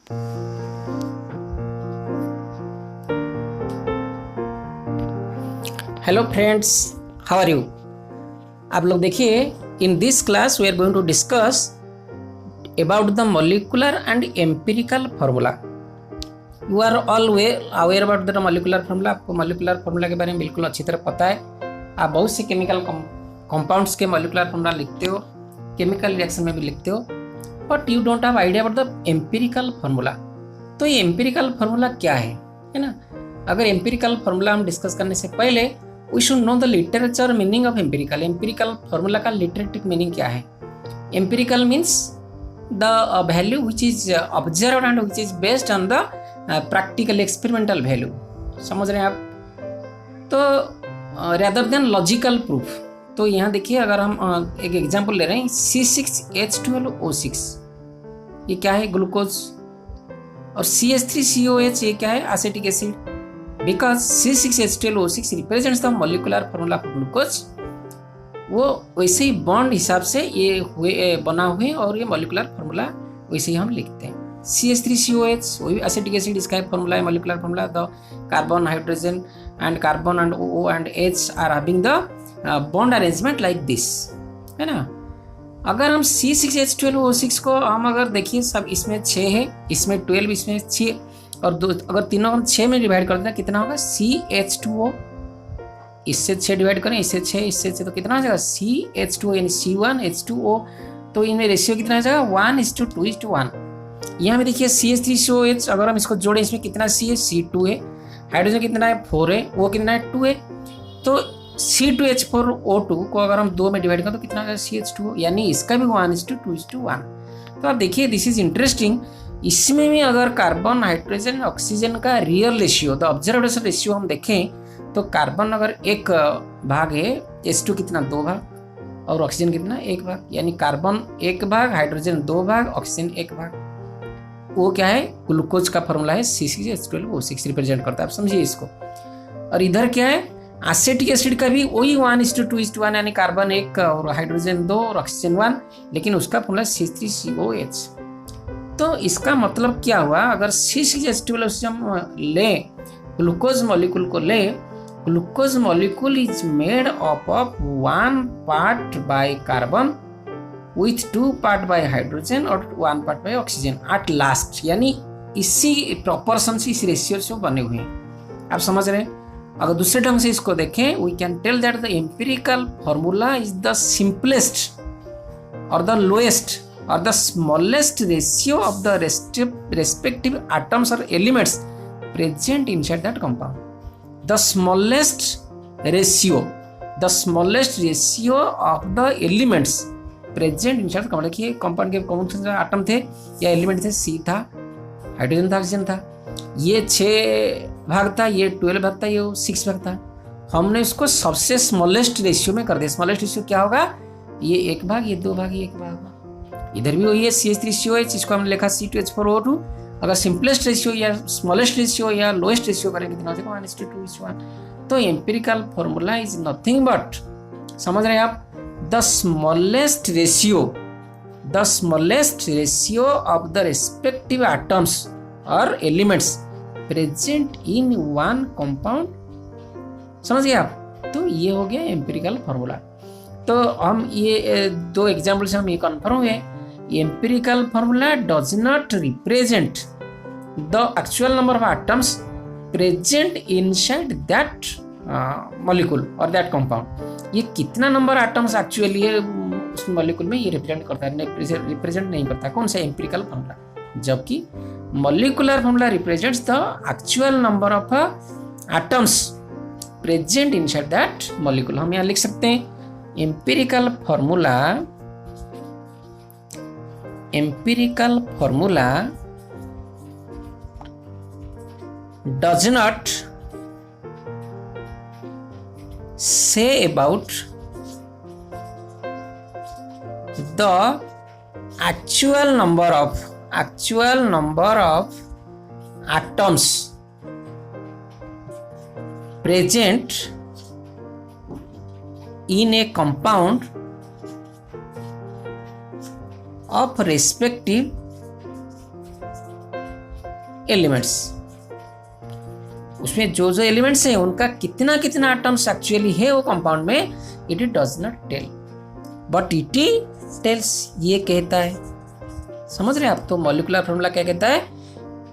Hello friends, how are you. आप लोग देखिए, in this class we are going to discuss about the molecular and empirical formula. You are all aware about the molecular formula. आपको molecular formula के बारे में बिल्कुल अच्छी तरह पता है। आप बहुत से केमिकल कंपाउंड्स के मॉलिक्यूलर फार्मूला लिखते हो, केमिकल रिएक्शन में भी लिखते हो, but you don't have idea about the empirical formula. तो ये एम्पिरिकल फार्मूला क्या है ना। अगर एम्पिरिकल फार्मूला हम डिस्कस करने से पहले we should know the literature meaning of empirical. Empirical formula का लिटरेटिव मीनिंग क्या है। Empirical means the value which is observed and which is based on the practical experimental value. समझ रहे हैं आप। तो रेदर देन लॉजिकल प्रूफ। तो यहाँ देखिए, अगर हम एक एग्जांपल ले रहे हैं, C6H12O6 ये क्या है, ग्लूकोज। और CH3COH ये क्या है, acetic acid. Because C6H12O6 represents the molecular formula for glucose. वो वैसे ही बॉन्ड हिसाब से ये हुए बना हुए और ये मॉलिक्यूलर फार्मूला वैसे ही हम लिखते हैं। CH3COH वही एसिटिक एसिड, इसका फार्मूला है molecular formula. The carbon, hydrogen and carbon and O and H are having the bond arrangement like this, है ना। अगर हम C6H12O6 को हम अगर देखिए, सब इसमें 6 है, इसमें 12, इसमें 6 और 2, अगर तीनों हम 6 में डिवाइड कर दें कितना होगा, CH2O। इससे 6 डिवाइड करें, इससे 6, इससे 6, तो कितना आ जाएगा, CH2O यानी C1H2O। तो इनमें रेशियो कितना आ जाएगा, 1:2:1। यहाँ में देखिए CH3COH, अगर हम इसको जोड़े, इसमें कितना C है, C2 है। हाइड्रोजन कितना है, 4 है। वो कितना है, 2 है। तो C2H4O2 को अगर हम 2 में डिवाइड करें तो कितना आ जाएगा, CH2O, यानी इसका भी 1:2:1। तो आप देखिए, दिस इज इंटरेस्टिंग। इसमें भी अगर कार्बन, हाइड्रोजन, ऑक्सीजन का real ratio, the observation ratio हम देखें तो कार्बन अगर 1 भाग है, H2 कितना, 2 भाग, और ऑक्सीजन कितना, 1 भाग। यानी कार्बन 1 भाग, हाइड्रोजन 2 भाग, ऑक्सीजन 1 भाग। वो क्या है, ग्लूकोज का फॉर्मूला है C6H12O6 रिप्रेजेंट करता है। आप समझिए इसको। और इधर क्या है, एसिटिक एसिड का भी वही 1:2:1, यानी कार्बन 1 और हाइड्रोजन 2 और ऑक्सीजन 1, लेकिन उसका फॉर्मूला C3COH। तो इसका मतलब क्या हुआ, अगर C6H12 हम लें, ग्लूकोज मॉलिक्यूल को लें, glucose molecule is made up of 1 part by carbon with 2 part by hydrogen और 1 part by oxygen at last. यानी इसी प्रोपोर्शन से, इस रेशियो से बने हुए हैं। आप समझ रहे हैं। अगर दूसरे ढंग से इसको देखें, we can tell that the empirical formula is the simplest और the lowest or the smallest ratio of the respective atoms or elements present inside that compound. The smallest ratio of the elements present inside the compound। देखिए, compound के कौन से atom थे या element थे, C था, hydrogen था, oxygen था। ये 6 भाग था, ये 12 भाग था, ये 6 भाग था। हमने इसको सबसे स्मॉलेस्ट रेशियो में कर दिया। स्मॉलेस्ट रेशियो क्या होगा, ये 1 भाग, ये 2 भाग, ये 1 भाग। इधर भी वही है, CH3COH, इसको हमने लिखा C2H4O2। अगर सिंपलेस्ट रेशियो या स्मॉलेस्ट रेशियो या लोएस्ट रेशियो करें कितना हो जाएगा, 1:2:1। तो empirical formula is nothing but, समझ रहे हैं आप, the smallest ratio of the respective atoms और elements present in one compound. समझ गए आप। तो ये हो गया एम्पिरिकल फॉर्मूला। तो हम ये 2 एग्जाम्पल से हम ये कन्फर्म हुए, empirical formula does not represent the actual number of atoms present inside that molecule or that compound। ये कितना नंबर एटम्स एक्चुअली है उस मॉलिक्यूल में, ये रिप्रेजेंट करता है, रिप्रेजेंट नहीं करता। कौन सा, एम्पिरिकल फॉर्मूला। जबकि molecular formula represents the actual number of atoms present inside that molecule. हम यहाँ लिख सकते हैं, empirical formula does not say about the actual number of atoms present in a compound of respective elements, उसमें जो जो elements है उनका कितना कितना एटम्स एक्चुअली है वो कंपाउंड में, it does not tell but it tells, ये कहता है। समझ रहे हैं आप? तो मॉलिक्यूलर फॉर्मूला क्या कहता है,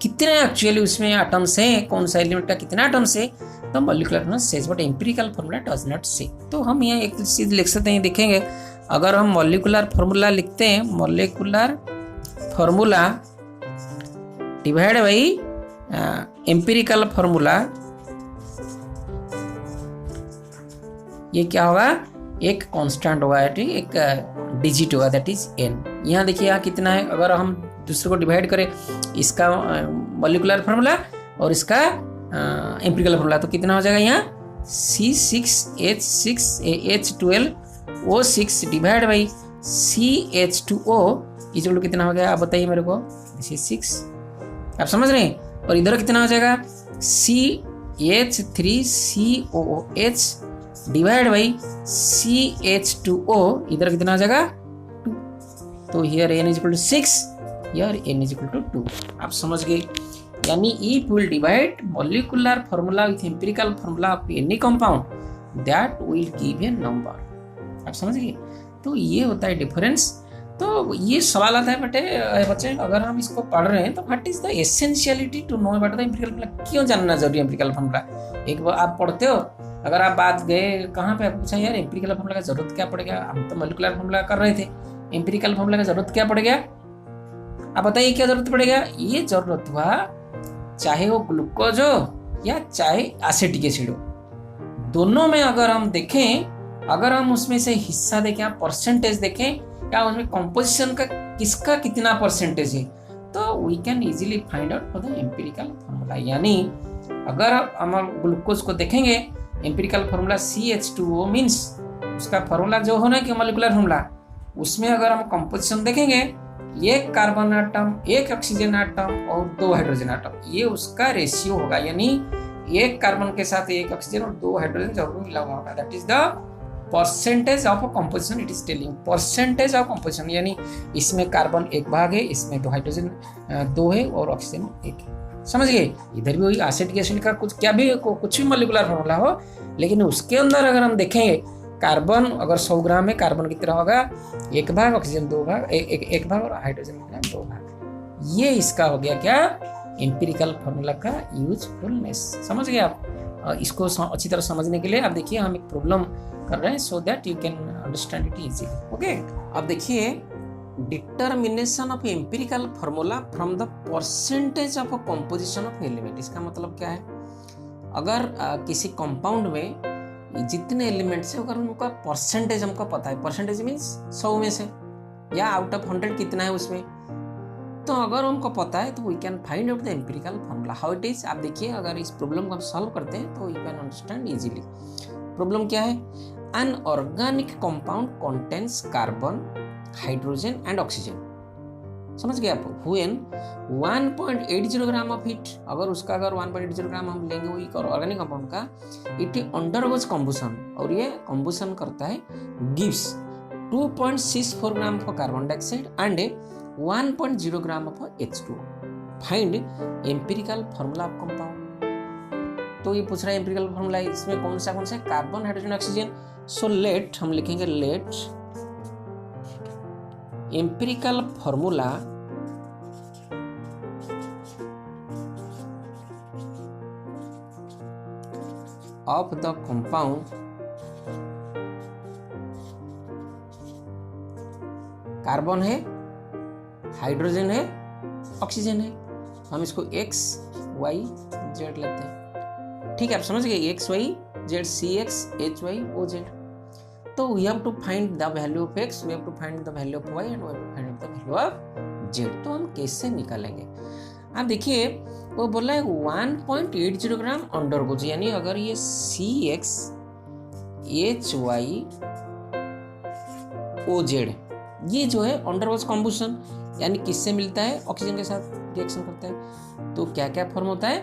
कितने एक्चुअली उसमें एटम्स है, कौन सा एलिमेंट का कितना एटम्स है, तो molecular formula says but empirical formula does not से। तो हम यहाँ एक चीज लिख सकते हैं, देखेंगे अगर हम मॉलिक्यूलर फॉर्मूला लिखते हैं, molecular formula divide by empirical formula, ये क्या होगा, एक कांस्टेंट होगा, एक डिजिट होगा, दैट इज n। यहाँ देखिए यहाँ कितना है, अगर हम दूसरे को डिवाइड करें, इसका मॉलिक्यूलर फार्मूला और इसका एम्पिरिकल फार्मूला, तो कितना हो जाएगा यहाँ C6H6H12O6 divide by CH2O equal to कितना हो गया, आप बताइए मेरे को, दिस इज 6। आप समझ रहे हैं? और इधर कितना हो जाएगा, CH3COOH डिवाइड बाई CH2O, इधर कितना आ जाएगा 2। तो here n is equal to 6, here n is equal to 2। आप समझ गए? यानी if will divide molecular formula with empirical formula of any compound, that will give a number. आप समझ गए? तो ये होता है डिफरेंस। तो ये सवाल आता है बच्चे, अगर हम इसको पढ़ रहे हैं तो what is the essentiality to know about the empirical formula, क्यों जानना जरूरी है एम्पिरिकल फॉर्मूला? एक बार आप पढ़ते हो, अगर आप बात गए कहाँ पे, पूछा यार एम्पिरिकल फॉर्मूला का जरूरत क्या पड़ गया, हम तो मॉलिक्यूलर फॉर्मूला कर रहे थे, एम्पिरिकल फॉर्मूला का जरूरत क्या पड़ गया, आप बताइए क्या जरूरत पड़ेगा? ये जरूरत हुआ चाहे वो ग्लूकोज हो या चाहे एसिटिक एसिड हो, दोनों में अगर हम देखें, अगर हम उसमें से हिस्सा देखें, परसेंटेज देखें, या उसमें कॉम्पोजिशन का किसका कितना परसेंटेज है, तो we can easily find out for the empirical formula. यानी अगर हम ग्लूकोज को देखेंगे, एम्पिरिकल फॉर्मूला CH2O मीन्स उसका फॉर्मूला जो होना है कि मॉलिक्यूलर फॉर्मूला, उसमें अगर हम कंपोजिशन देखेंगे, एक कार्बन एटम, एक ऑक्सीजन एटम और 2 हाइड्रोजन एटम, ये उसका रेशियो होगा। यानी एक कार्बन के साथ एक ऑक्सीजन और 2 हाइड्रोजन जरूर मिला हुआ होगा, that is the percentage of composition. It is telling percentage of composition, यानी इसमें कार्बन 1 भाग है, इसमें 2 हाइड्रोजन 2 है और ऑक्सीजन 1 है। समझ गए? इधर भी वही एसिटिक एसिड का कुछ क्या भी कुछ भी मॉलिक्यूलर फॉर्मूला हो, लेकिन उसके अंदर अगर हम देखेंगे, कार्बन अगर 100 ग्राम है, कार्बन कितना होगा 1 भाग, ऑक्सीजन 2 भाग, एक भाग और हाइड्रोजन कितना 2 भाग। ये इसका हो गया क्या, एम्पिरिकल फॉर्मूला का यूजफुलनेस। समझ गए आप? इसको अच्छी तरह समझने के लिए आप देखिए हम एक प्रॉब्लम कर रहे हैं, so that you can understand it easily. Okay, अब देखिए determination of empirical formula from the percentage of composition of element. इसका मतलब क्या है, अगर किसी कंपाउंड में जितने एलिमेंट्स है, अगर उनका परसेंटेज हमको पता है, परसेंटेज मीन्स 100 में से या आउट ऑफ 100 कितना है उसमें, तो अगर हमको पता है तो we can find out the empirical formula. How it is, आप देखिए अगर इस प्रॉब्लम को हम सॉल्व करते हैं तो you can understand easily. Problem क्या है, an organic compound contains carbon, hydrogen and oxygen. समझ गए आप? व्हेन 1.80 ग्राम ऑफ हीट, अगर 1.80 ग्राम हम लेंगे वही ऑर्गेनिक कंपाउंड का, इट अंडरगोज कंबुशन, और ये कंबुशन करता है, gives 2.64 gram of carbon dioxide and 1.0 gram of H2O। Find empirical formula of compound. तो ये पूछ रहा है एम्पिरिकल फॉर्मूला, इसमें कौन सा carbon, hydrogen, oxygen. So let हम लिखेंगे, let empirical formula of the compound carbon है, हाइड्रोजन है, ऑक्सीजन है। हम इसको X Y Z लेते हैं, ठीक है? आप समझ गए, X Y Z, CX HY OZ। तो we have to find the value of X, we have to find the value of Y and we have to find the value of Z। तो हम कैसे निकालेंगे? आप देखिए वो बोला है 1.80 ग्राम अंडरगोज, यानी अगर ये CX HY OZ ये जो है अंडरगोज कंबुशन, यानी किससे मिलता है, ऑक्सीजन के साथ रिएक्शन करता है। तो क्या क्या फॉर्म होता है,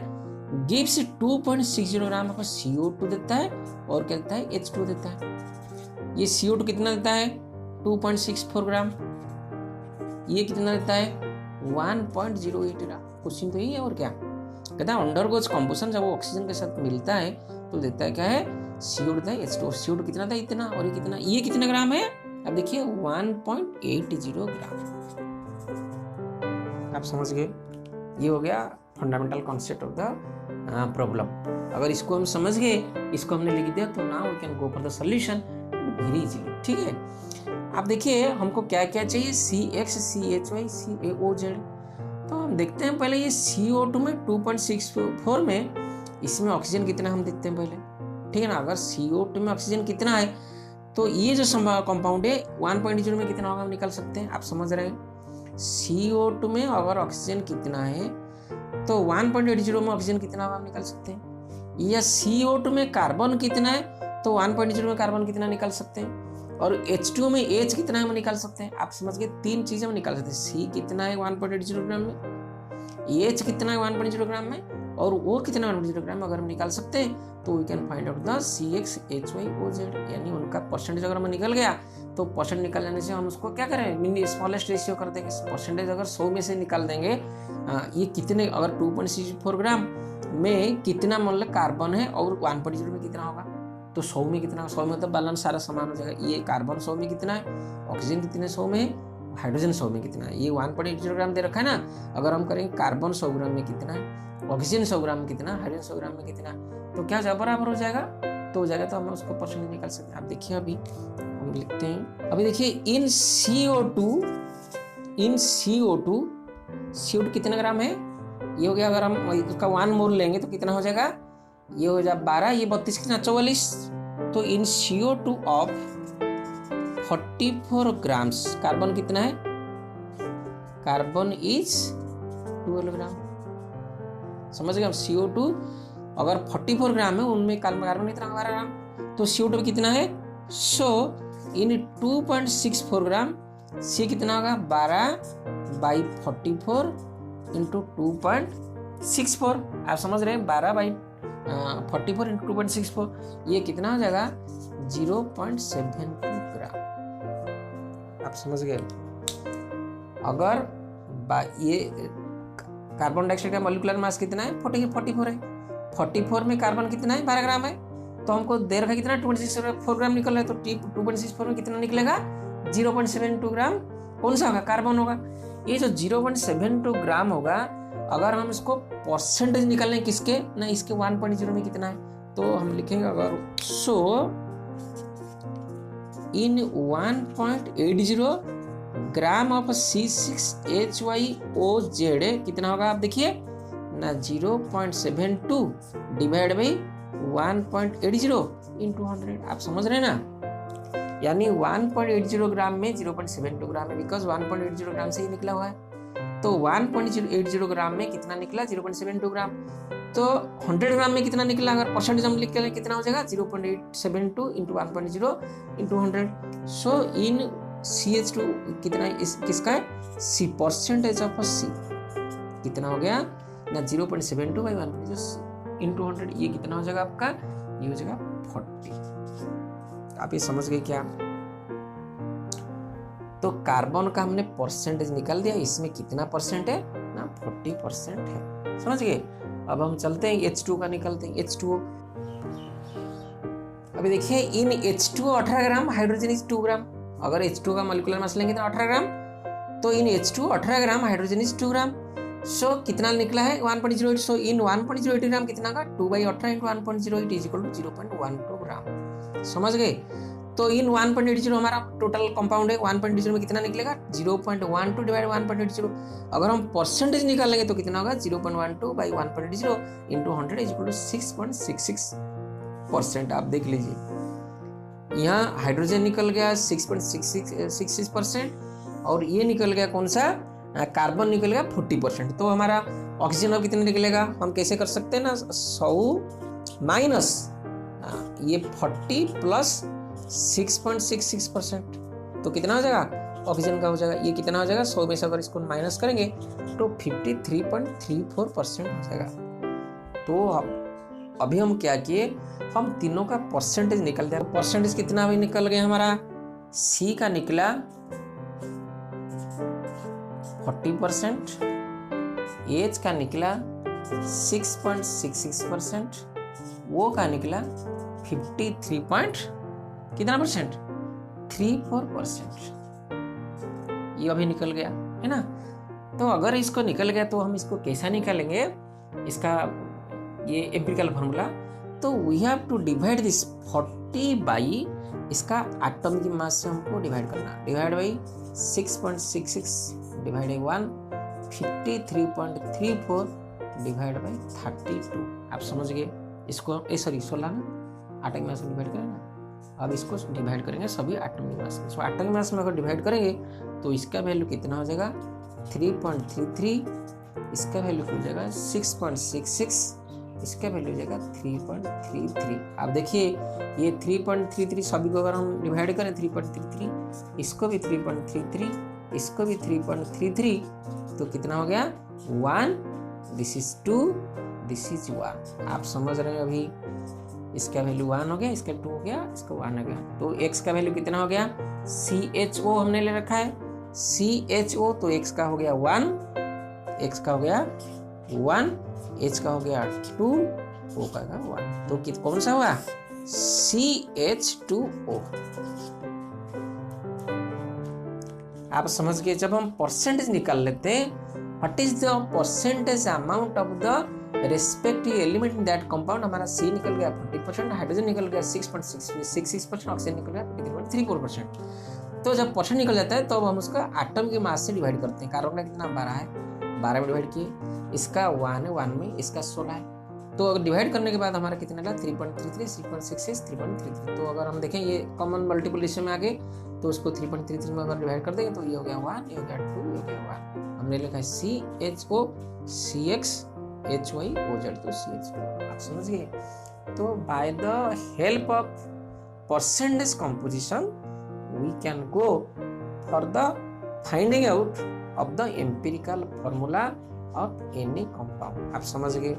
गिव्स 2.60 ग्राम ऑफ CO2 देता है और क्या देता है, H2 देता है। ये CO2 कितना देता है, 2.64 ग्राम, ये कितना देता है 1.08 ग्राम। क्वेश्चन तो यही है और क्या। कहता है अंडरगोज कंपोजिशन, जब वो ऑक्सीजन के साथ मिलता है तो देता है क्या है, CO2 देता है H2। CO2 कितना था, इतना, और ये कितना, ये कितना ग्राम है, अब देखिए 1.80 ग्राम। आप समझ गए, ये हो गया fundamental concept of the problem. अगर इसको हम समझ गए, इसको हमने लिख दिया, तो now we can go for the solution very easily. ठीक है, आप देखिए हमको क्या क्या चाहिए, CX CHY CaOZ। तो हम देखते हैं पहले ये CO2 में 2.64 में, इसमें ऑक्सीजन कितना हम देखते हैं पहले, ठीक है ना। अगर CO2 में ऑक्सीजन कितना है, तो ये जो कंपाउंड है 1.0 में कितना होगा हम निकाल सकते हैं। आप समझ रहे हैं, CO2 में अगर ऑक्सीजन कितना है तो 1.80 में ऑक्सीजन कितना होगा हम निकाल सकते हैं। या CO2 में कार्बन कितना है तो 1.0 में कार्बन कितना निकाल सकते हैं। और H2 में H कितना है हम निकाल सकते हैं। आप समझ गए, तीन चीजें हम निकाल सकते हैं। C कितना है 1.80 ग्राम में, H कितना है 1.0 ग्राम में, और वो कितना 1.0 ग्राम में अगर हम निकाल सकते हैं तो we can find out the CX HY OZ। यानी उनका परसेंटेज अगर हमें निकल गया तो परसेंट निकल जाने से हम उसको क्या करें, स्मॉलेस्ट रेशियो कर देंगे। परसेंटेज अगर 100 में से निकाल देंगे, ये कितने, अगर 2.64 ग्राम में कितना मतलब कार्बन है और 1.0 में कितना होगा, तो 100 में कितना, 100 में तो बैलेंस सारा समान हो जाएगा। ये कार्बन 100 में कितना है, ऑक्सीजन कितने 100 में है, हाइड्रोजन 100 में कितना है। ये 1.80 ग्राम दे रखा है ना। अगर हम करेंगे कार्बन 100 ग्राम में कितना है, ऑक्सीजन 100 ग्राम में कितना, हाइड्रोजन 100 ग्राम में कितना, तो क्या बराबर हो जाएगा, तो हो जाएगा। तो हम उसको परसेंटेज निकाल सकते हैं। आप देखिए अभी हम लिखते हैं, अभी देखिए इन CO2 कितना ग्राम है, ये हो गया। अगर हम उसका 1 मोल लेंगे तो कितना हो जाएगा, ये हो जाए 12, ये 32 कितना 44। तो इन CO2 ऑफ 44 ग्राम्स, कार्बन कितना है, कार्बन इज 12 ग्राम। समझ गए, CO2 अगर 44 ग्राम है, उनमें कार्बन कितना 12 ग्राम, तो CO2 कितना है। सो इन 2.64 ग्राम C कितना होगा, 12/44 इंटू 2.64। आप समझ रहे हैं, 12/44 इंटू 2.64, ये कितना हो जाएगा 0.72 ग्राम। आप समझ गए। अगर ये कार्बन डाइऑक्साइड का मॉलिक्यूलर मास कितना है, 44 है। 44 में कार्बन कितना है, 12 ग्राम है। तो हमको दे रखा कितना 2.64 ग्राम निकल रहा है, तो 2.64 में कितना निकलेगा 0.72 ग्राम। कौन सा होगा, कार्बन होगा। ये जो 0.72 ग्राम होगा, अगर हम इसको परसेंटेज निकालें किसके ना, इसके 1.0 में कितना है, तो हम लिखेंगे अगर सो इन 1.80 ग्राम ऑफ C6HYOZ कितना होगा, आप देखिए ना 0.72 डिवाइड बाई 1.80 इंटू 100। आप समझ रहे हैं ना, यानी 1.80 ग्राम में 0.72 ग्राम है, बिकॉज 1.80 ग्राम से ही निकला हुआ है। तो 1.80 ग्राम में कितना निकला 0.72 ग्राम। तो 100 ग्राम में कितना निकला, अगर परसेंटेज हम लिख के कितना हो जाएगा 0.872 इंटू 1.0 इंटू 100। सो इन CH2 कितना किसका है, C, परसेंटेज ऑफ C कितना हो गया ना 0.72 बाई 1 इंटू 100। ये कितना हो जाएगा आपका, ये हो जाएगा 40। आप ये समझ गए क्या। तो कार्बन का हमने परसेंटेज निकाल दिया, इसमें कितना परसेंट है ना 40% है। समझ गए। अब हम चलते हैं H2 का निकालते हैं। H2 अभी देखिए इन H2 18 ग्राम, हाइड्रोजन इज 2 ग्राम। अगर H2 का मॉलिक्यूलर मास लेंगे तो 18 ग्राम, तो इन H2 18 ग्राम, हाइड्रोजन इज 2 ग्राम। सो कितना निकला है 1.08। सो इन 1.08 ग्राम कितना का 2/18 इंटू 1.08 इज इक्वल टू 0.12 ग्राम। समझ गए। तो इन 1.80 हमारा टोटल कंपाउंड है, 1.80 में कितना निकलेगा 0.12 डिवाइड 1.80। अगर हम परसेंटेज निकालेंगे तो कितना होगा 0.12 by 1.80 into 100 is equal to 6.66%। आप देख लीजिए, यहाँ हाइड्रोजन निकल गया 6.66% और ये निकल गया कौन सा, कार्बन निकल गया 40%। तो हमारा ऑक्सीजन अब कितना निकलेगा, हम कैसे कर सकते हैं ना 100 माइनस ये 40 प्लस 6.66%, तो कितना हो जाएगा ऑक्सीजन का हो जाएगा, ये कितना हो जाएगा 100 में से अगर इसको माइनस करेंगे तो 53.34% हो जाएगा। तो अभी हम क्या किए, हम तीनों का परसेंटेज निकल दिया। परसेंटेज कितना अभी निकल गया हमारा, C का निकला 40%, H का निकला 6.66%, वो का निकला 53 कितना परसेंट, 34%। ये अभी निकल गया है ना। तो अगर इसको निकल गया तो हम इसको कैसा निकालेंगे, इसका ये एम्पिरिकल फॉर्मूला। तो we have to divide this 40 by इसका एटॉमिक मास से हमको डिवाइड करना, divide by 6.66 divide by 1, 53.34 divide by 32। आप समझ गए इसको, सॉरी 16 ना, एटॉमिक मास में डिवाइड करें ना। अब इसको डिवाइड करेंगे सभी एटॉमिक मास में। सो एटॉमिक मास में अगर डिवाइड करेंगे तो इसका वैल्यू कितना हो जाएगा 3.33, इसका वैल्यू हो जाएगा 6.66, इसका वैल्यू हो जाएगा 3.33। आप देखिए ये 3.33 सभी को अगर हम डिवाइड करें 3.33, इसको भी 3.33, इसको भी 3.33, तो कितना हो गया 1, दिस इज 2, दिस इज 1। आप समझ रहे हैं अभी इसका वैल्यू 1 हो गया, इसका 2 हो गया, इसका 1 हो गया। तो x का वैल्यू कितना हो गया, CHO हमने ले रखा है, CHO, तो x का हो गया 1, x का हो गया 1, h का हो गया 2, O का होगा 1। तो कौन सा हुआ, CH2O। आप समझ गए। जब हम परसेंटेज निकाल लेते हैं, what is the percentage amount of the respective element in that compound, हमारा C निकल गया 40%, हाइड्रोजन निकल गया 6.66%, ऑक्सीजन निकल गया 53.34%। तो जब परसेंट निकल जाता है तो हम उसका एटम के मास से डिवाइड करते हैं। कार्बन का कितना 12 है, 12 में डिवाइड किए, इसका 1 है, 1 में, इसका 16 है। तो अगर डिवाइड करने के बाद हमारा कितना लगा 3.33, 3.66, 3.33। तो अगर हम देखें ये कॉमन मल्टीपल इसमें में आगे, तो उसको 3.33 में अगर डिवाइड कर देंगे तो ये हो गया 1, ये हो गया 2, ये हो गया 1। हमने लिखा है CHO, CX, HY, OZ, तो CH2। आप समझ गए। तो by the help of percentage composition we can go for the finding out of the empirical formula of any compound। आप समझ गए।